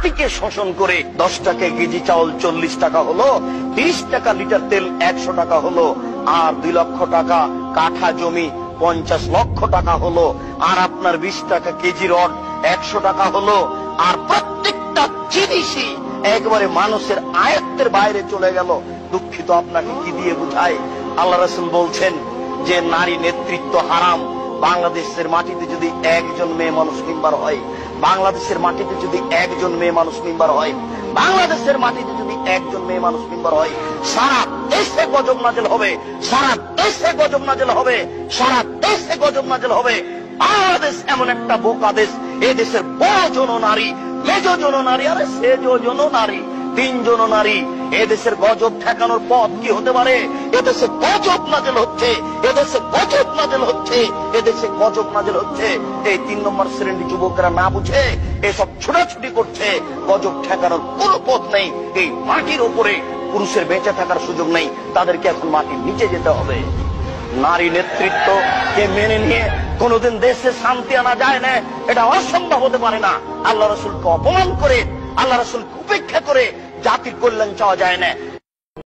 জাতিকে শোষণ করে 10 টাকা কেজি চাউল 40 টাকা হলো, 30 টাকা লিটার তেল 100 টাকা হলো, আর 2 লক্ষ টাকা কাঠা জমি 50 লক্ষ টাকা হলো, আর আপনার 20 টাকা কেজি রড 100 টাকা হলো, আর প্রত্যেকটা জিনিসই একবারে মানুষের আয়ত্তের বাইরে চলে গেল। দুঃখিত, আপনাকে কি দিয়ে বুঝায়? আল্লাহ রাসূল বলছেন যে নারী নেতৃত্ব হারাম। বাংলাদেশের মাটিতে যদি একজন মেয়ে মানুষ মেম্বার হয়, বাংলাদেশের মাটিতে যদি একজন মেয়ে মানুষ মেম্বার হয়, বাংলাদেশের মাটিতে যদি একজন মেয়ে মানুষ মেম্বার হয়, সারা দেশে গজব নাজেল হবে, সারা দেশে গজব নাজেল হবে, সারা দেশে গজব নাজেল হবে। বাংলাদেশ এমন একটা বোকা দেশ, এ দেশের বড় জন নারী, মেজ জন নারী, আরে সেজ জন নারী, 3 জন নারী। এদেশের গজব ঠেকানোর পথ কি হতে পারে? এদেশে গজব নাজেল হচ্ছে, এদেশে গজব নাজেল হচ্ছে, এদেশে গজব নাজেল হচ্ছে। এই 3 নম্বর শ্রেণীর যুবকেরা না বুঝে এসব ছোটাছুটি করছে। গজব ঠেকানোর কোনো পথ নেই। এই মাটির উপরে পুরুষের বেঁচে থাকার সুযোগ নেই, তাদেরকে এখন মাটির নিচে যেতে হবে। নারী নেতৃত্ব কে মেনে নিয়ে কোনদিন দেশে শান্তি আনা যায় না, এটা অসম্ভব হতে পারে না। আল্লাহ রাসূলকে অপমান করে, আল্লাহ রাসূলকে উপেক্ষা করে জাতির কল্যাণ চাওয়া যায় না।